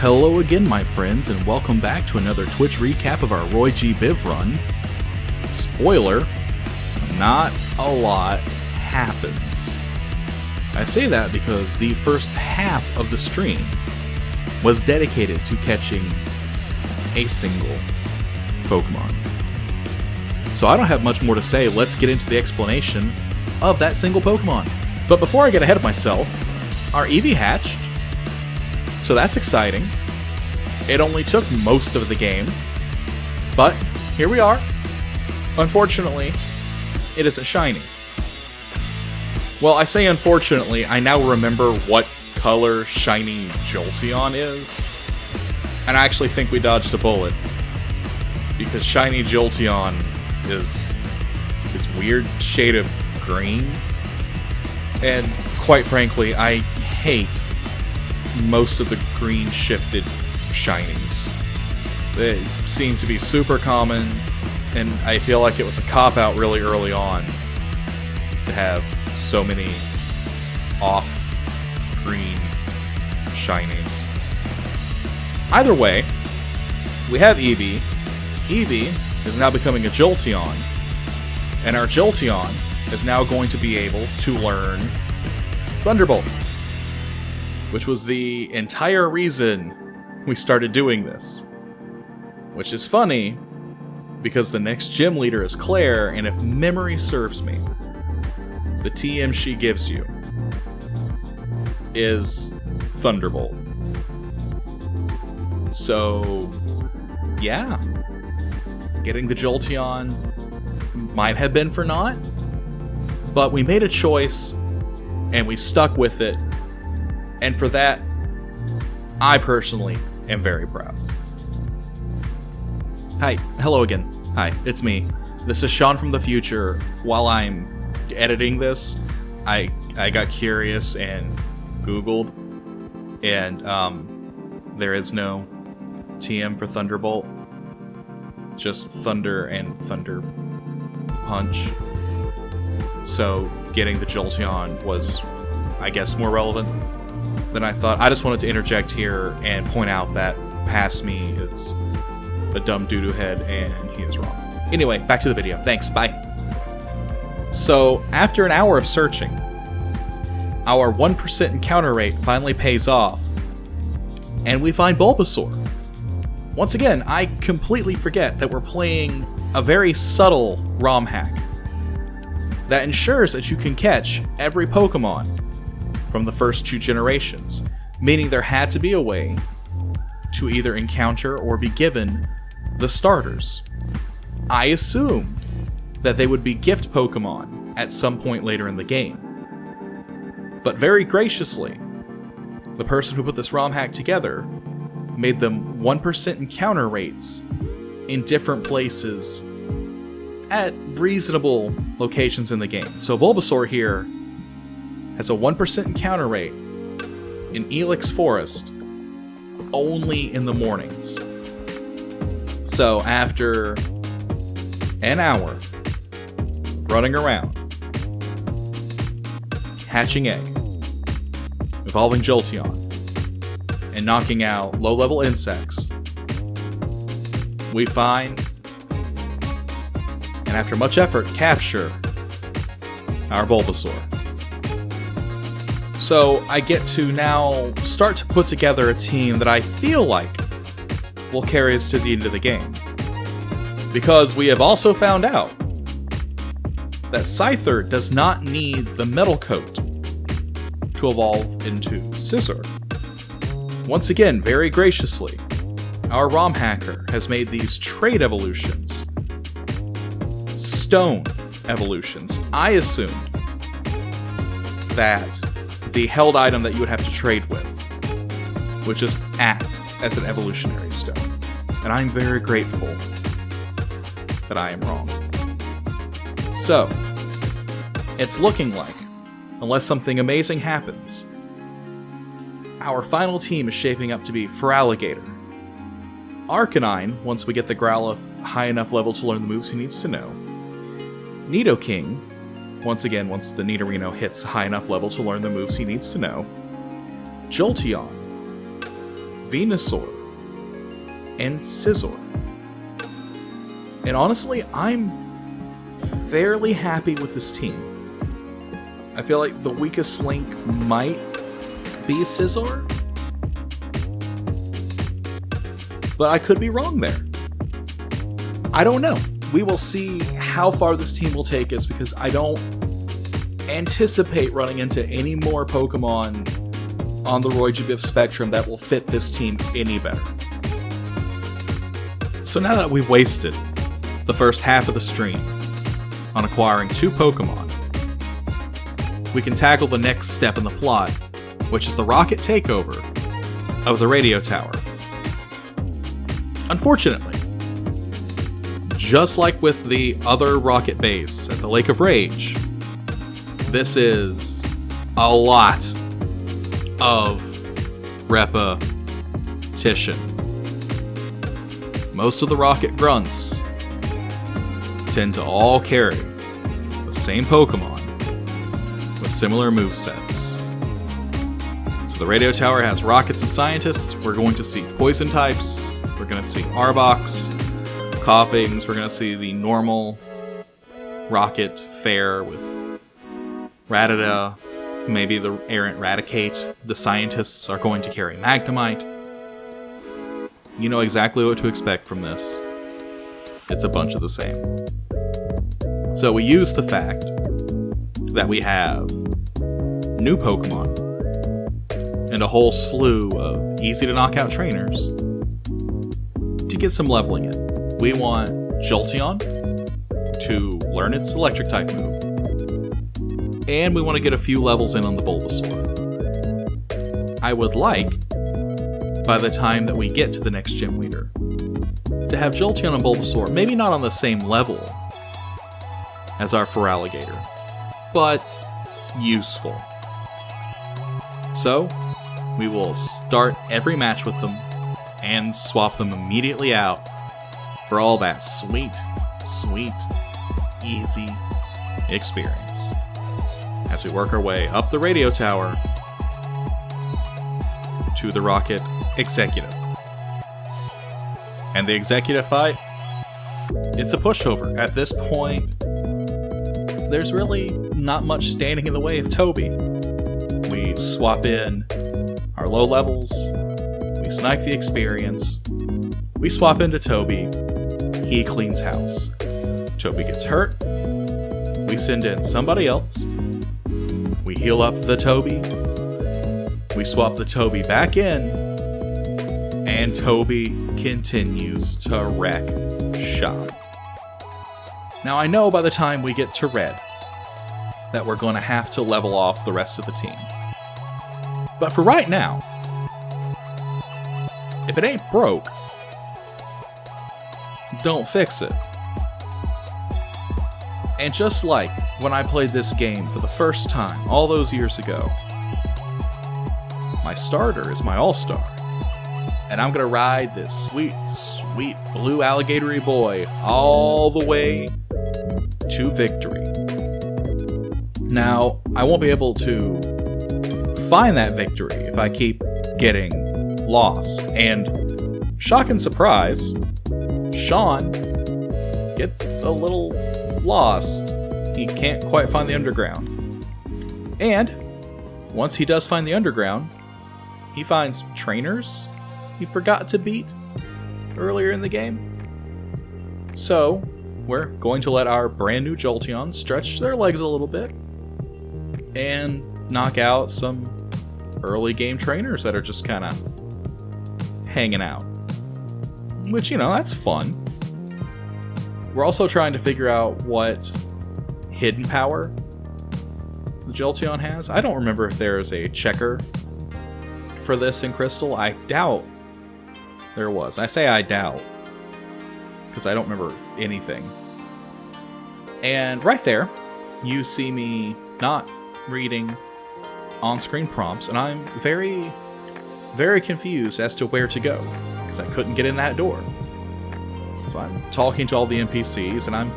Hello again, my friends, and welcome back to another Twitch recap of our G Biv run. Spoiler, not a lot happens. I say that because the first half of the stream was dedicated to catching a single Pokemon. So I don't have much more to say. Let's get into the explanation of that single Pokemon. But before I get ahead of myself, our Evie hatched. So that's exciting. It only took most of the game, but here we are. Unfortunately, it is a shiny. Well, I say unfortunately, I now remember what color shiny Jolteon is, and I actually think we dodged a bullet, because shiny Jolteon is this weird shade of green, and quite frankly, I hate most of the green shifted shinies. They seem to be super common, and I feel like it was a cop-out really early on to have so many off-green shinies. Either way, we have Eevee. Eevee is now becoming a Jolteon, and our Jolteon is now going to be able to learn Thunderbolt, which was the entire reason we started doing this. Which is funny, because the next gym leader is Claire, and if memory serves me, the TM she gives you is Thunderbolt. So, yeah. Getting the Jolteon might have been for naught, but we made a choice, and we stuck with it. And for that, I personally am very proud. Hi, hello again. Hi, it's me. This is Sean from the future. While I'm editing this, I got curious and Googled, and there is no TM for Thunderbolt. Just Thunder and Thunder Punch. So getting the Jolteon was, I guess, more relevant than I thought. I just wanted to interject here and point out that past me is a dumb doo-doo head, and he is wrong. Anyway, back to the video. Thanks, bye. So, after an hour of searching, our 1% encounter rate finally pays off, and we find Bulbasaur. Once again, I completely forget that we're playing a very subtle ROM hack that ensures that you can catch every Pokemon from the first 2 generations, meaning there had to be a way to either encounter or be given the starters. I assumed that they would be gift Pokemon at some point later in the game. But very graciously, the person who put this ROM hack together made them 1% encounter rates in different places at reasonable locations in the game. So Bulbasaur here has a 1% encounter rate in Elix Forest only in the mornings. So after an hour running around, hatching egg, evolving Jolteon, and knocking out low-level insects, we find, and after much effort, capture our Bulbasaur. So I get to now start to put together a team that I feel like will carry us to the end of the game. Because we have also found out that Scyther does not need the metal coat to evolve into Scissor. Once again, very graciously, our ROM hacker has made these trait evolutions stone evolutions. I assumed that the held item that you would have to trade with would just act as an evolutionary stone. And I'm very grateful that I am wrong. So, it's looking like, unless something amazing happens, our final team is shaping up to be Feraligatr, Arcanine, once we get the Growlithe high enough level to learn the moves he needs to know, Nidoking, once again, once the Nidorino hits a high enough level to learn the moves he needs to know, Jolteon, Venusaur, and Scizor. And honestly, I'm fairly happy with this team. I feel like the weakest link might be Scizor, but I could be wrong there. I don't know. We will see how far this team will take us, because I don't anticipate running into any more Pokemon on the Roy G Biv spectrum that will fit this team any better. So now that we've wasted the first half of the stream on acquiring 2 Pokemon, we can tackle the next step in the plot, which is the rocket takeover of the radio tower. Unfortunately, just like with the other rocket base at the Lake of Rage, this is a lot of repetition. Most of the rocket grunts tend to all carry the same Pokemon with similar movesets. So the radio tower has rockets and scientists. We're going to see poison types. We're going to see Arboks, Koffings. We're going to see the normal rocket fair with Rattata, maybe the errant Raticate. The scientists are going to carry Magnemite. You know exactly what to expect from this. It's a bunch of the same. So we use the fact that we have new Pokemon and a whole slew of easy to knock out trainers to get some leveling in. We want Jolteon to learn its electric type move, and we want to get a few levels in on the Bulbasaur. I would like, by the time that we get to the next gym leader, to have Jolteon and Bulbasaur maybe not on the same level as our Feraligatr, but useful. So, we will start every match with them and swap them immediately out for all that sweet, easy experience as we work our way up the radio tower to the Rocket Executive. And the Executive fight, it's a pushover. At this point, there's really not much standing in the way of Toby. We swap in our low levels, we snipe the experience, we swap into Toby, he cleans house. Toby gets hurt, we send in somebody else, we heal up the Toby, we swap the Toby back in, and Toby continues to wreck shop. Now I know by the time we get to Red that we're going to have to level off the rest of the team. But for right now, if it ain't broke, don't fix it. And just like when I played this game for the first time all those years ago, my starter is my all-star. And I'm going to ride this sweet blue alligatory boy all the way to victory. Now, I won't be able to find that victory if I keep getting lost. And shock and surprise, Sean gets a little lost. He can't quite find the underground. And once he does find the underground, he finds trainers he forgot to beat earlier in the game. So, we're going to let our brand new Jolteon stretch their legs a little bit and knock out some early game trainers that are just kind of hanging out. Which, you know, that's fun. We're also trying to figure out what hidden power the Jolteon has. I don't remember if there's a checker for this in Crystal. I doubt there was. I say I doubt because I don't remember anything. And right there, you see me not reading on-screen prompts, and I'm very, very confused as to where to go because I couldn't get in that door. So I'm talking to all the NPCs, and I'm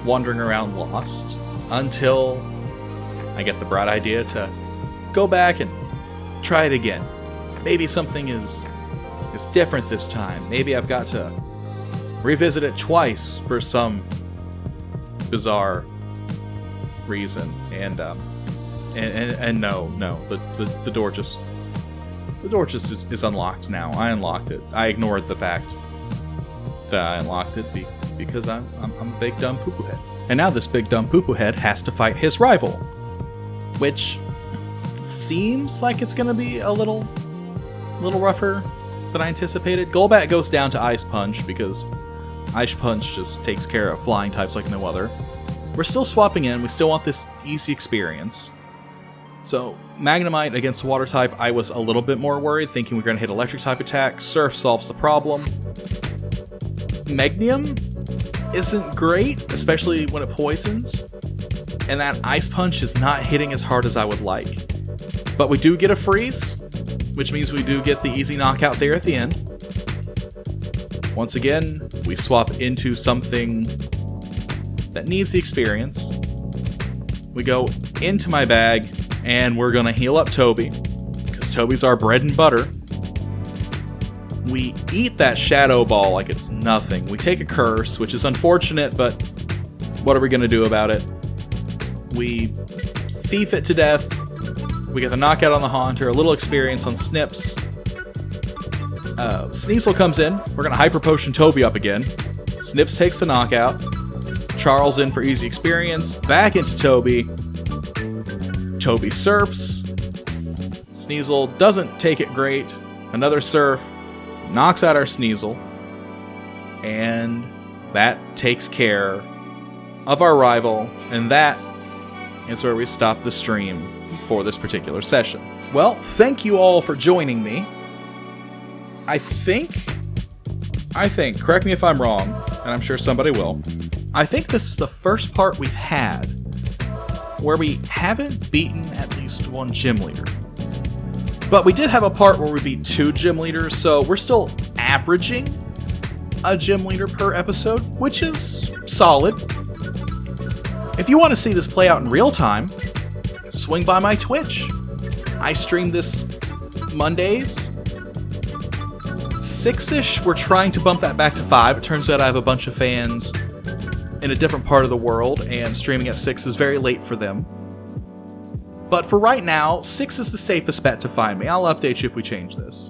wandering around lost until I get the bright idea to go back and try it again. Maybe something is is different this time. Maybe I've got to revisit it twice for some bizarre reason. And no, the door just is unlocked now. I unlocked it. I ignored the fact that I unlocked it because I'm a big dumb poo-poo head. And now this big dumb poo-poo head has to fight his rival, which seems like it's gonna be a little rougher than I anticipated. Golbat goes down to Ice Punch because Ice Punch just takes care of flying types like no other. We're still swapping in. We still want this easy experience. So Magnemite against Water type, I was a little bit more worried, thinking we're going to hit Electric type attack. Surf solves the problem. Magnium isn't great, especially when it poisons. And that Ice Punch is not hitting as hard as I would like. But we do get a freeze, which means we do get the easy knockout there at the end. Once again, we swap into something that needs the experience. We go into my bag, and we're gonna heal up Toby, because Toby's our bread and butter. We eat that Shadow Ball like it's nothing. We take a curse, which is unfortunate, but what are we gonna do about it? We thief it to death. We get the knockout on the Haunter, a little experience on Snips. Sneasel comes in. We're gonna Hyper Potion Toby up again. Snips takes the knockout. Charles in for easy experience. Back into Toby. Toby surfs. Sneasel doesn't take it great. Another surf. Knocks out our Sneasel. And that takes care of our rival. And that is where we stop the stream for this particular session. Well, thank you all for joining me. I think, correct me if I'm wrong, and I'm sure somebody will, I think this is the first part we've had where we haven't beaten at least one gym leader. But we did have a part where we beat 2 gym leaders, so we're still averaging a gym leader per episode, which is solid. If you want to see this play out in real time, swing by my Twitch. I stream this Mondays, 6-ish. We're trying to bump that back to 5. It turns out I have a bunch of fans in a different part of the world, and streaming at 6 is very late for them. But for right now, 6 is the safest bet to find me. I'll update you if we change this.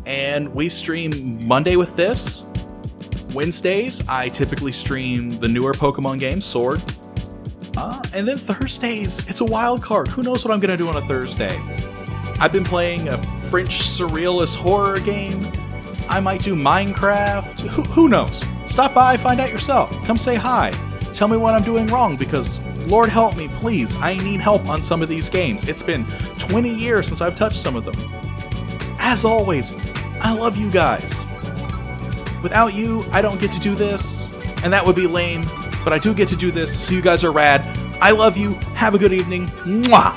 And we stream Monday with this. Wednesdays, I typically stream the newer Pokemon game, Sword. And then Thursdays, it's a wild card. Who knows what I'm going to do on a Thursday? I've been playing a French surrealist horror game. I might do Minecraft. Who knows? Stop by, find out yourself. Come say hi. Tell me what I'm doing wrong, because Lord help me, please. I need help on some of these games. It's been 20 years since I've touched some of them. As always, I love you guys. Without you, I don't get to do this, and that would be lame, but I do get to do this, so you guys are rad. I love you. Have a good evening. Mwah!